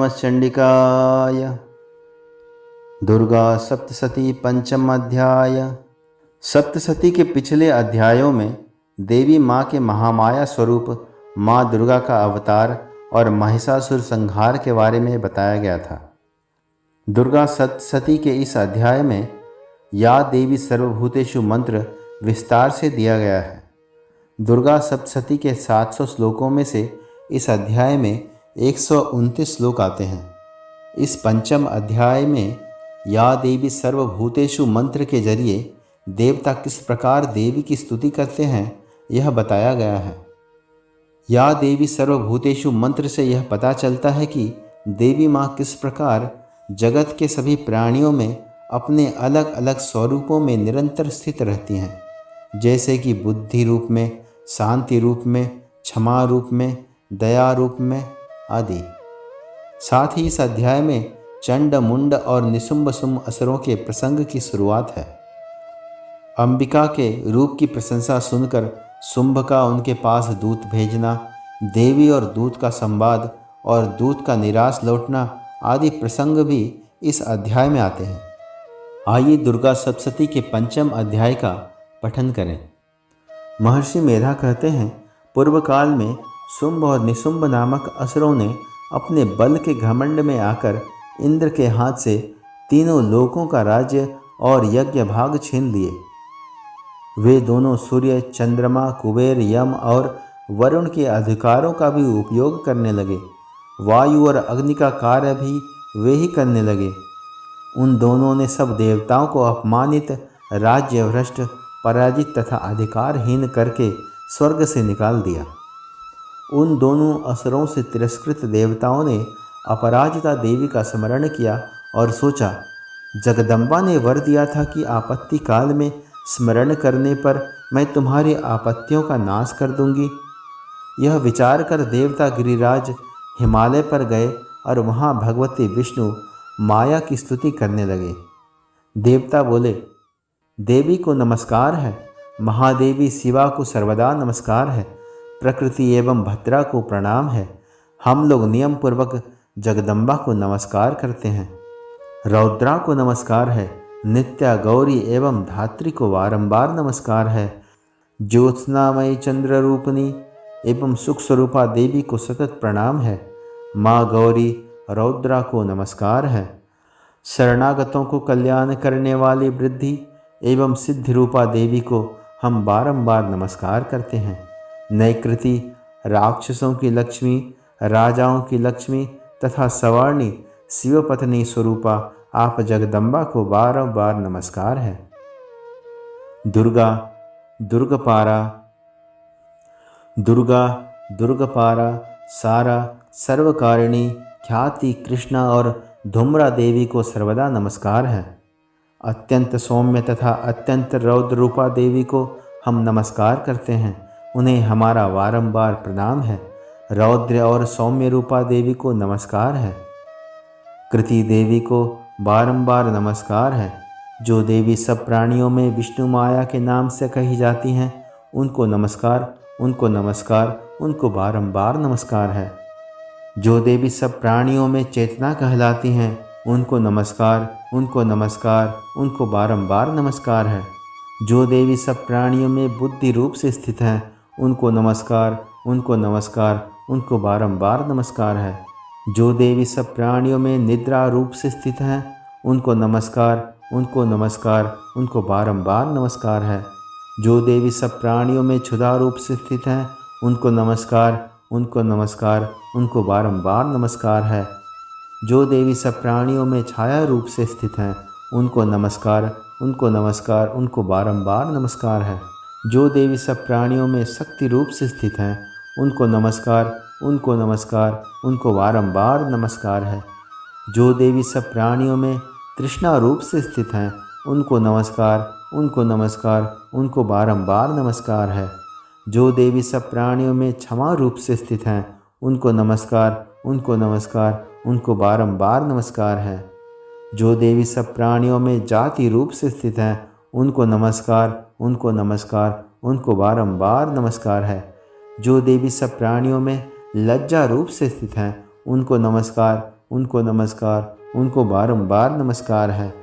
चंडिकाय। दुर्गा सप्तशती पंचम अध्याय। सप्तशती के पिछले अध्यायों में देवी माँ के महामाया स्वरूप माँ दुर्गा का अवतार और महिषासुर संहार के बारे में बताया गया था। दुर्गा सप्तशती के इस अध्याय में या देवी सर्वभूतेषु मंत्र विस्तार से दिया गया है। दुर्गा सप्तशती के 700 श्लोकों में से इस अध्याय में 129 श्लोक आते हैं। इस पंचम अध्याय में या देवी सर्वभूतेषु मंत्र के जरिए देवता किस प्रकार देवी की स्तुति करते हैं यह बताया गया है। या देवी सर्वभूतेषु मंत्र से यह पता चलता है कि देवी माँ किस प्रकार जगत के सभी प्राणियों में अपने अलग अलग स्वरूपों में निरंतर स्थित रहती हैं, जैसे कि बुद्धि रूप में, शांति रूप में, क्षमा रूप में, दया रूप में आदि। साथ ही इस अध्याय में चंड, मुंड और निशुंभ शुंभ असुरों के प्रसंग की शुरुआत है। अंबिका के रूप की प्रशंसा सुनकर शुंभ का उनके पास दूत भेजना, देवी और दूत का संवाद और दूत का निराश लौटना आदि प्रसंग भी इस अध्याय में आते हैं। आइए दुर्गा सप्तशती के पंचम अध्याय का पठन करें। महर्षि मेधा कहते हैं, पूर्व काल में शुंभ और निशुंभ नामक असुरों ने अपने बल के घमंड में आकर इंद्र के हाथ से तीनों लोकों का राज्य और यज्ञ भाग छीन लिए। वे दोनों सूर्य, चंद्रमा, कुबेर, यम और वरुण के अधिकारों का भी उपयोग करने लगे। वायु और अग्नि का कार्य भी वे ही करने लगे। उन दोनों ने सब देवताओं को अपमानित, राज्य भ्रष्ट, पराजित तथा अधिकारहीन करके स्वर्ग से निकाल दिया। उन दोनों असुरों से तिरस्कृत देवताओं ने अपराजिता देवी का स्मरण किया और सोचा, जगदम्बा ने वर दिया था कि आपत्ति काल में स्मरण करने पर मैं तुम्हारी आपत्तियों का नाश कर दूंगी। यह विचार कर देवता गिरिराज हिमालय पर गए और वहाँ भगवती विष्णु माया की स्तुति करने लगे। देवता बोले, देवी को नमस्कार है, महादेवी शिवा को सर्वदा नमस्कार है, प्रकृति एवं भद्रा को प्रणाम है। हम लोग नियम पूर्वक जगदम्बा को नमस्कार करते हैं। रौद्रा को नमस्कार है, नित्या, गौरी एवं धात्री को बारंबार नमस्कार है। ज्योत्स्नामयी चंद्र रूपनी एवं सुख स्वरूपा देवी को सतत प्रणाम है। माँ गौरी, रौद्रा को नमस्कार है। शरणागतों को कल्याण करने वाली वृद्धि एवं सिद्धि रूपा देवी को हम बारंबार नमस्कार करते हैं। नैकृति, राक्षसों की लक्ष्मी, राजाओं की लक्ष्मी तथा सवर्णी शिवपत्नी स्वरूपा आप जगदम्बा को बारंबार नमस्कार है। दुर्गा, दुर्गपारा, दुर्गा, दुर्गपारा, सारा, सर्वकारिणी, ख्याति, कृष्णा और धूम्रा देवी को सर्वदा नमस्कार है। अत्यंत सौम्य तथा अत्यंत रौद्र रूपा देवी को हम नमस्कार करते हैं, उन्हें हमारा बारंबार प्रणाम है। रौद्र और सौम्य रूपा देवी को नमस्कार है। कृति देवी को बारंबार नमस्कार है। जो देवी सब प्राणियों में विष्णु माया के नाम से कही जाती हैं, उनको नमस्कार, उनको नमस्कार, उनको बारंबार नमस्कार है। जो देवी सब प्राणियों में चेतना कहलाती हैं, उनको नमस्कार, उनको नमस्कार, उनको बारंबार नमस्कार है। जो देवी सब प्राणियों में बुद्धि रूप से स्थित हैं, उनको नमस्कार, उनको नमस्कार, उनको बारंबार नमस्कार है। जो देवी सब प्राणियों में निद्रा रूप से स्थित हैं, उनको नमस्कार, उनको नमस्कार, उनको बारंबार नमस्कार है। जो देवी सब प्राणियों में क्षुधा रूप से स्थित हैं, उनको नमस्कार, उनको नमस्कार, उनको बारंबार नमस्कार है। जो देवी सब प्राणियों में छाया रूप से स्थित हैं, उनको नमस्कार, उनको नमस्कार, उनको बारंबार नमस्कार है। जो देवी सब प्राणियों में शक्ति रूप से स्थित हैं, उनको नमस्कार, उनको नमस्कार, उनको बारंबार नमस्कार है। जो देवी सब प्राणियों में तृष्णा रूप से स्थित हैं, उनको नमस्कार, उनको नमस्कार, उनको बारंबार नमस्कार है। जो देवी सब प्राणियों में क्षमा रूप से स्थित हैं, उनको नमस्कार, उनको नमस्कार, उनको बारंबार नमस्कार है। जो देवी सब प्राणियों में जाति रूप से स्थित हैं, उनको नमस्कार, उनको नमस्कार, उनको बारंबार नमस्कार है। जो देवी सब प्राणियों में लज्जा रूप से स्थित हैं, उनको नमस्कार, उनको नमस्कार, उनको बारंबार नमस्कार है।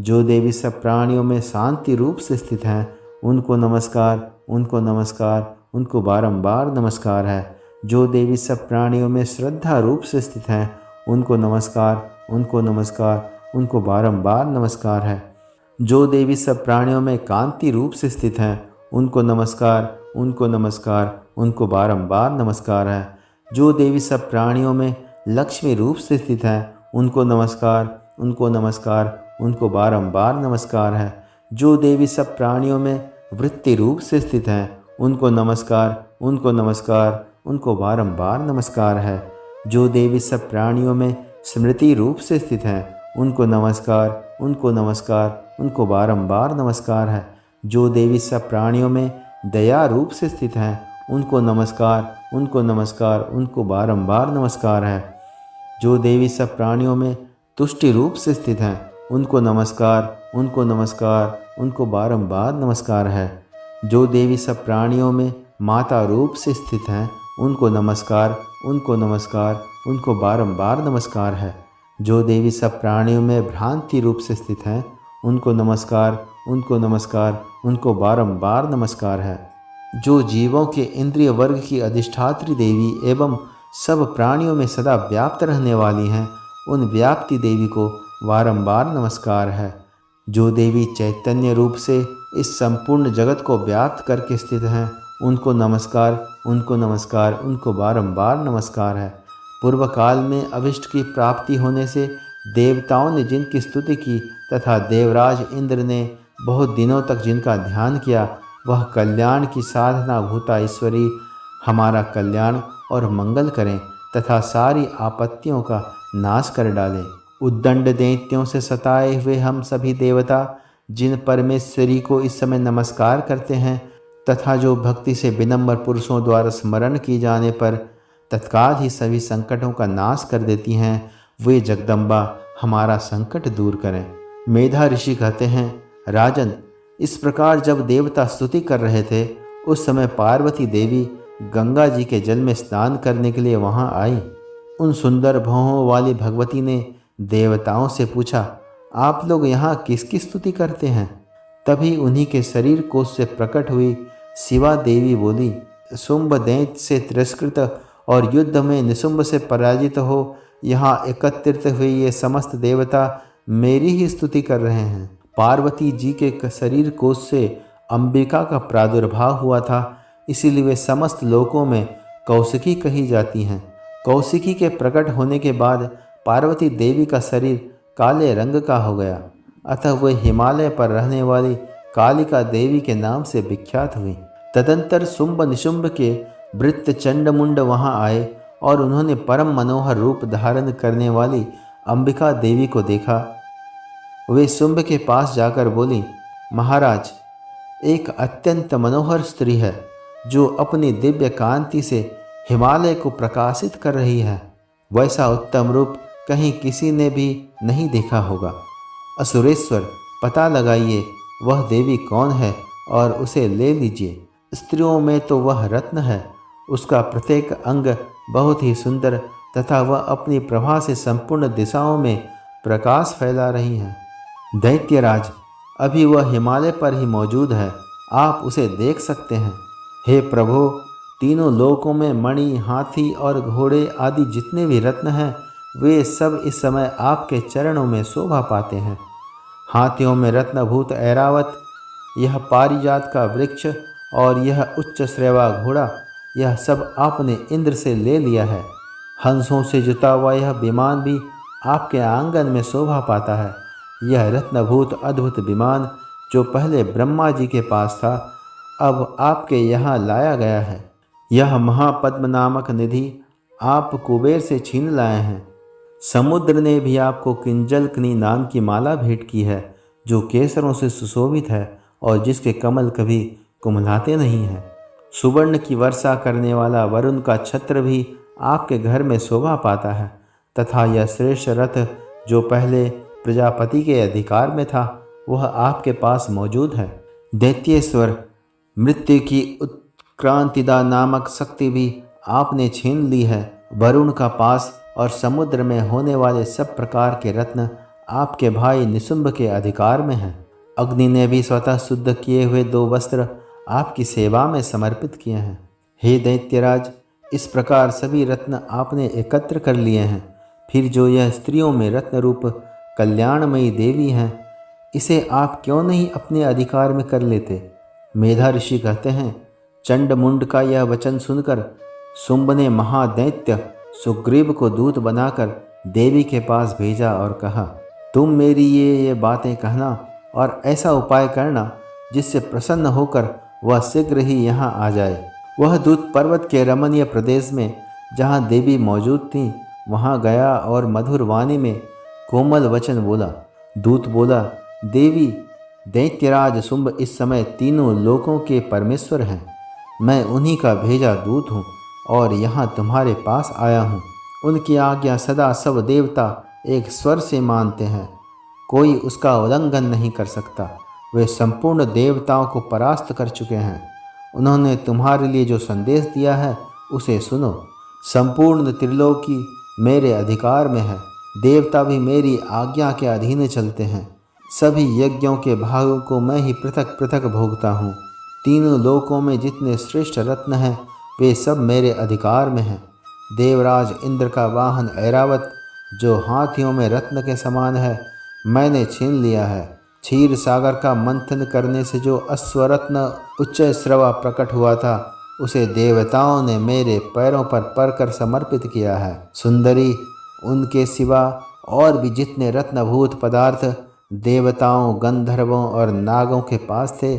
जो देवी सब प्राणियों में शांति रूप से स्थित हैं, उनको नमस्कार, उनको नमस्कार, उनको बारंबार नमस्कार है। जो देवी सब प्राणियों में श्रद्धा रूप से स्थित हैं, उनको नमस्कार, उनको नमस्कार, उनको बारंबार नमस्कार है। जो देवी सब प्राणियों में कांति रूप से स्थित हैं, उनको नमस्कार, उनको नमस्कार, उनको बारंबार नमस्कार है। जो देवी सब प्राणियों में लक्ष्मी रूप से स्थित हैं, उनको नमस्कार, उनको नमस्कार, उनको बारंबार नमस्कार है। जो देवी सब प्राणियों में वृत्ति रूप से स्थित हैं, उनको नमस्कार, उनको नमस्कार, उनको बारंबार नमस्कार है। जो देवी सब प्राणियों में स्मृति रूप से स्थित हैं, उनको नमस्कार, उनको नमस्कार, उनको बारंबार नमस्कार है। जो देवी सब प्राणियों में दया रूप से स्थित हैं, उनको नमस्कार, उनको नमस्कार, उनको बारंबार नमस्कार है। जो देवी सब प्राणियों में तुष्टि रूप से स्थित हैं, उनको नमस्कार, उनको नमस्कार, उनको बारंबार नमस्कार है। जो देवी सब प्राणियों में माता रूप से स्थित हैं, उनको नमस्कार, उनको नमस्कार, उनको बारंबार नमस्कार है। जो देवी सब प्राणियों में भ्रांति रूप से स्थित हैं, उनको नमस्कार, उनको नमस्कार, उनको बारंबार नमस्कार है। जो जीवों के इंद्रिय वर्ग की अधिष्ठात्री देवी एवं सब प्राणियों में सदा व्याप्त रहने वाली हैं, उन व्याप्ति देवी को बारंबार नमस्कार है। जो देवी चैतन्य रूप से इस संपूर्ण जगत को व्याप्त करके स्थित हैं, उनको नमस्कार, उनको नमस्कार, उनको बारंबार नमस्कार है। पूर्व काल में अभिष्ट की प्राप्ति होने से देवताओं ने जिनकी स्तुति की तथा देवराज इंद्र ने बहुत दिनों तक जिनका ध्यान किया, वह कल्याण की साधना भूता ईश्वरी हमारा कल्याण और मंगल करें तथा सारी आपत्तियों का नाश कर डालें। उद्दंड दैत्यों से सताए हुए हम सभी देवता जिन परमेश्वरी को इस समय नमस्कार करते हैं तथा जो भक्ति से विनम्र पुरुषों द्वारा स्मरण की जाने पर तत्काल ही सभी संकटों का नाश कर देती हैं, वे जगदम्बा हमारा संकट दूर करें। मेधा ऋषि कहते हैं, राजन, इस प्रकार जब देवता स्तुति कर रहे थे, उस समय पार्वती देवी गंगा जी के जल में स्नान करने के लिए वहां आई। उन सुंदर भौहों वाली भगवती ने देवताओं से पूछा, आप लोग यहाँ किसकी स्तुति करते हैं? तभी उन्हीं के शरीर कोश से प्रकट हुई शिवा देवी बोली, शुंभ दैत्य से तिरस्कृत और युद्ध में निशुंभ से पराजित हो यहाँ एकत्रित हुए ये समस्त देवता मेरी ही स्तुति कर रहे हैं। पार्वती जी के शरीर कोश से अंबिका का प्रादुर्भाव हुआ था, इसीलिए वे समस्त लोकों में कौशिकी कही जाती हैं। कौशिकी के प्रकट होने के बाद पार्वती देवी का शरीर काले रंग का हो गया, अतः वे हिमालय पर रहने वाली कालिका देवी के नाम से विख्यात हुई। तदंतर शुंभ निशुंभ के वृत्त चंडमुंड वहां आए और उन्होंने परम मनोहर रूप धारण करने वाली अंबिका देवी को देखा। वे शुंभ के पास जाकर बोली, महाराज, एक अत्यंत मनोहर स्त्री है जो अपनी दिव्य कांति से हिमालय को प्रकाशित कर रही है। वैसा उत्तम रूप कहीं किसी ने भी नहीं देखा होगा। असुरेश्वर, पता लगाइए वह देवी कौन है और उसे ले लीजिए। स्त्रियों में तो वह रत्न है, उसका प्रत्येक अंग बहुत ही सुंदर तथा वह अपनी प्रभा से संपूर्ण दिशाओं में प्रकाश फैला रही है। दैत्यराज, अभी वह हिमालय पर ही मौजूद है, आप उसे देख सकते हैं। हे प्रभु, तीनों लोकों में मणि, हाथी और घोड़े आदि जितने भी रत्न हैं, वे सब इस समय आपके चरणों में शोभा पाते हैं। हाथियों में रत्नभूत ऐरावत, यह पारिजात का वृक्ष और यह उच्च श्रेवा घोड़ा, यह सब आपने इंद्र से ले लिया है। हंसों से जुता हुआ यह विमान भी आपके आंगन में शोभा पाता है। यह रत्नभूत अद्भुत विमान जो पहले ब्रह्मा जी के पास था, अब आपके यहाँ लाया गया है। यह महापद्म नामक निधि आप कुबेर से छीन लाए हैं। समुद्र ने भी आपको किंजलकनी नाम की माला भेंट की है, जो केसरों से सुशोभित है और जिसके कमल कभी कुम्हलाते नहीं हैं। सुवर्ण की वर्षा करने वाला वरुण का छत्र भी आपके घर में शोभा पाता है तथा यह श्रेष्ठ रथ जो पहले प्रजापति के अधिकार में था, वह आपके पास मौजूद है। दैत्येश्वर, मृत्यु की उत्क्रांतिदा नामक शक्ति भी आपने छीन ली है। वरुण का पास और समुद्र में होने वाले सब प्रकार के रत्न आपके भाई निशुंभ के अधिकार में हैं। अग्नि ने भी स्वतः शुद्ध किए हुए 2 वस्त्र आपकी सेवा में समर्पित किए हैं। हे दैत्यराज, इस प्रकार सभी रत्न आपने एकत्र कर लिए हैं। फिर जो यह स्त्रियों में रत्न रूप कल्याणमयी देवी हैं, इसे आप क्यों नहीं अपने अधिकार में कर लेते? मेधा ऋषि कहते हैं, चंड मुंड का यह वचन सुनकर शुंभ ने महादैत्य सुग्रीव को दूत बनाकर देवी के पास भेजा और कहा, तुम मेरी ये बातें कहना और ऐसा उपाय करना जिससे प्रसन्न होकर वह शीघ्र ही यहाँ आ जाए। वह दूत पर्वत के रमणीय प्रदेश में जहाँ देवी मौजूद थीं वहाँ गया और मधुर वाणी में कोमल वचन बोला। दूत बोला, देवी, दैत्यराज शुंभ इस समय तीनों लोकों के परमेश्वर हैं। मैं उन्हीं का भेजा दूत हूँ और यहाँ तुम्हारे पास आया हूँ। उनकी आज्ञा सदा सब देवता एक स्वर से मानते हैं, कोई उसका उल्लंघन नहीं कर सकता। वे संपूर्ण देवताओं को परास्त कर चुके हैं। उन्होंने तुम्हारे लिए जो संदेश दिया है उसे सुनो। संपूर्ण त्रिलोकी मेरे अधिकार में है। देवता भी मेरी आज्ञा के अधीन चलते हैं। सभी यज्ञों के भागों को मैं ही पृथक पृथक भोगता हूँ। तीनों लोकों में जितने श्रेष्ठ रत्न हैं वे सब मेरे अधिकार में हैं। देवराज इंद्र का वाहन ऐरावत, जो हाथियों में रत्न के समान है, मैंने छीन लिया है। क्षीर सागर का मंथन करने से जो अश्वरत्न उच्च श्रवा प्रकट हुआ था, उसे देवताओं ने मेरे पैरों पर पड़कर समर्पित किया है। सुंदरी, उनके सिवा और भी जितने रत्नभूत पदार्थ देवताओं, गंधर्वों और नागों के पास थे,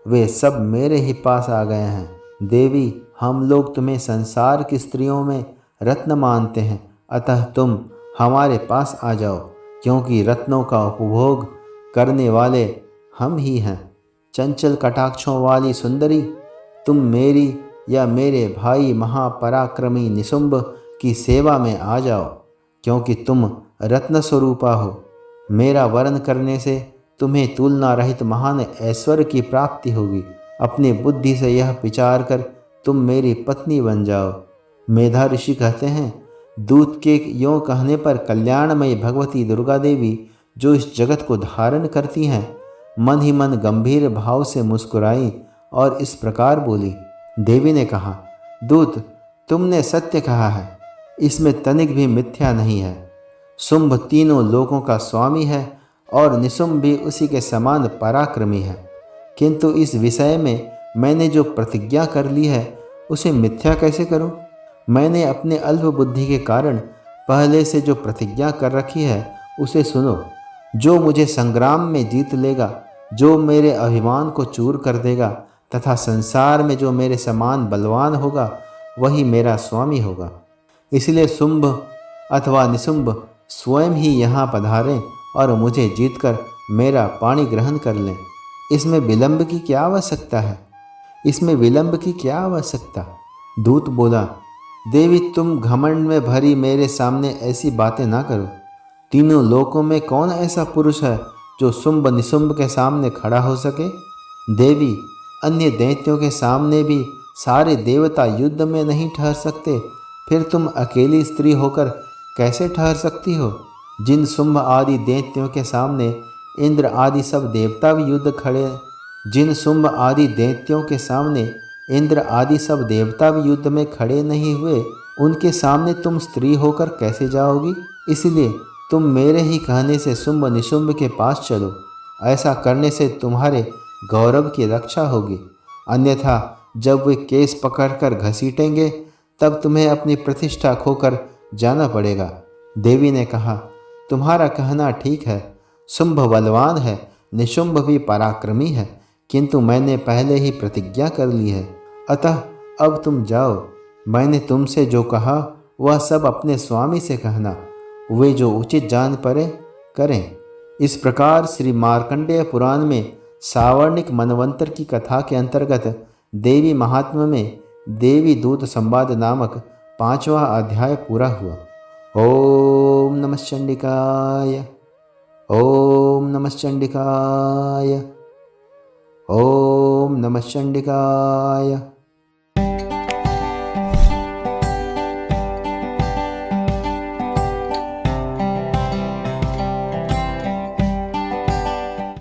वे सब मेरे ही पास आ गए हैं। देवी, हम लोग तुम्हें संसार की स्त्रियों में रत्न मानते हैं, अतः तुम हमारे पास आ जाओ, क्योंकि रत्नों का उपभोग करने वाले हम ही हैं। चंचल कटाक्षों वाली सुंदरी, तुम मेरी या मेरे भाई महापराक्रमी निशुंभ की सेवा में आ जाओ, क्योंकि तुम रत्न स्वरूपा हो। मेरा वर्ण करने से तुम्हें तुलना रहित महान ऐश्वर्य की प्राप्ति होगी। अपनी बुद्धि से यह विचार कर तुम मेरी पत्नी बन जाओ। मेधा ऋषि कहते हैं, दूत के यों कहने पर कल्याणमयी भगवती दुर्गा देवी, जो इस जगत को धारण करती हैं, मन ही मन गंभीर भाव से मुस्कुराई और इस प्रकार बोली। देवी ने कहा, दूत, तुमने सत्य कहा है, इसमें तनिक भी मिथ्या नहीं है। शुंभ तीनों लोकों का स्वामी है और निशुंभ भी उसी के समान पराक्रमी है, किंतु इस विषय में मैंने जो प्रतिज्ञा कर ली है उसे मिथ्या कैसे करूं? मैंने अपने अल्प बुद्धि के कारण पहले से जो प्रतिज्ञा कर रखी है उसे सुनो। जो मुझे संग्राम में जीत लेगा, जो मेरे अभिमान को चूर कर देगा तथा संसार में जो मेरे समान बलवान होगा, वही मेरा स्वामी होगा। इसलिए शुंभ अथवा निशुंभ स्वयं ही यहाँ पधारें और मुझे जीतकर मेरा पाणी ग्रहण कर लें। इसमें विलंब की क्या आवश्यकता है? इसमें विलंब की क्या आवश्यकता? दूत बोला, देवी, तुम घमंड में भरी मेरे सामने ऐसी बातें ना करो। तीनों लोकों में कौन ऐसा पुरुष है जो शुंभ निशुंभ के सामने खड़ा हो सके? देवी, अन्य दैत्यों के सामने भी सारे देवता युद्ध में नहीं ठहर सकते, फिर तुम अकेली स्त्री होकर कैसे ठहर सकती हो? जिन शुंभ आदि दैत्यों के सामने इंद्र आदि सब देवता भी युद्ध खड़े जिन शुंभ आदि दैत्यों के सामने इंद्र आदि सब देवता भी युद्ध में खड़े नहीं हुए, उनके सामने तुम स्त्री होकर कैसे जाओगी? इसलिए तुम मेरे ही कहने से शुंभ निशुंभ के पास चलो। ऐसा करने से तुम्हारे गौरव की रक्षा होगी, अन्यथा जब वे केस पकड़कर घसीटेंगे तब तुम्हें अपनी प्रतिष्ठा खोकर जाना पड़ेगा। देवी ने कहा, तुम्हारा कहना ठीक है। शुंभ बलवान है, निशुंभ भी पराक्रमी है, किंतु मैंने पहले ही प्रतिज्ञा कर ली है, अतः अब तुम जाओ। मैंने तुमसे जो कहा वह सब अपने स्वामी से कहना, वे जो उचित जान पड़े करें। इस प्रकार श्री मार्कंडेय पुराण में सावर्णिक मनवंतर की कथा के अंतर्गत देवी महात्म्य में देवी दूत संवाद नामक 5वां अध्याय पूरा हुआ। ओम नमः चंडिकाय, ओम नमः चंडिकाय, ओम नमः चंडिकाय।